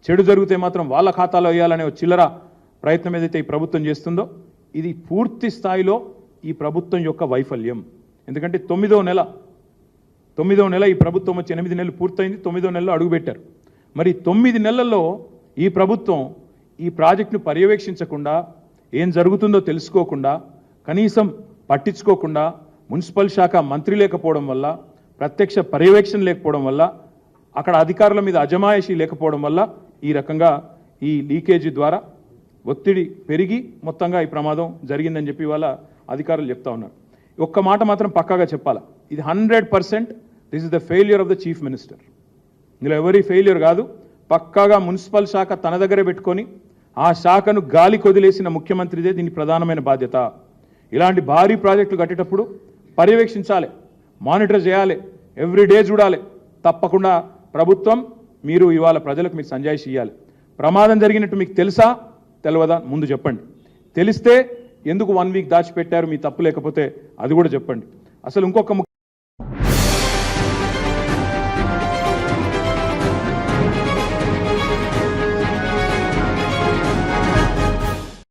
చెడు జరిగితే మాత్రం వాళ్ళ ఖాతాలో వేయాలనే చిల్లర ప్రయత్నం ఏదైతే ఈ ప్రభుత్వం చేస్తుందో ఇది పూర్తి స్థాయిలో ఈ ప్రభుత్వం యొక్క వైఫల్యం. ఎందుకంటే 9వ నెల ఈ ప్రభుత్వం వచ్చి 8 నెలలు పూర్తయింది, 9వ నెలలో అడుగుపెట్టారు. మరి 9 నెలల్లో ఈ ప్రభుత్వం ఈ ప్రాజెక్టును పర్యవేక్షించకుండా, ఏం జరుగుతుందో తెలుసుకోకుండా, కనీసం పట్టించుకోకుండా, మున్సిపల్ శాఖ మంత్రి లేకపోవడం వల్ల, ప్రత్యక్ష పర్యవేక్షణ లేకపోవడం వల్ల, అక్కడ అధికారుల మీద అజమాయిషీ లేకపోవడం వల్ల ఈ రకంగా ఈ లీకేజీ ద్వారా ఒత్తిడి పెరిగి మొత్తంగా ఈ ప్రమాదం జరిగిందని చెప్పి వాళ్ళ అధికారులు చెప్తా ఉన్నారు. ఒక్క మాట మాత్రం పక్కాగా చెప్పాలి, ఇది 100% this is the failure of the chief minister. ఇందులో ఎవరి ఫెయిల్యూర్ కాదు, పక్కాగా మున్సిపల్ శాఖ తన దగ్గరే పెట్టుకొని ఆ శాఖను గాలి కొదిలేసిన ముఖ్యమంత్రిదే దీని ప్రధానమైన బాధ్యత. ఇలాంటి భారీ ప్రాజెక్టులు కట్టేటప్పుడు పర్యవేక్షించాలి, మానిటర్ చేయాలి, ఎవ్రీడే చూడాలి. తప్పకుండా ప్రభుత్వం మీరు ఇవాళ ప్రజలకు మీరు సంజాయిషి ఇవ్వాలి. ప్రమాదం జరిగినట్టు మీకు తెలుసా తెలియదా ముందు చెప్పండి. తెలిస్తే ఎందుకు 1 వీక్ దాచిపెట్టారు, మీ తప్పు లేకపోతే అది కూడా చెప్పండి. అసలు ఇంకొక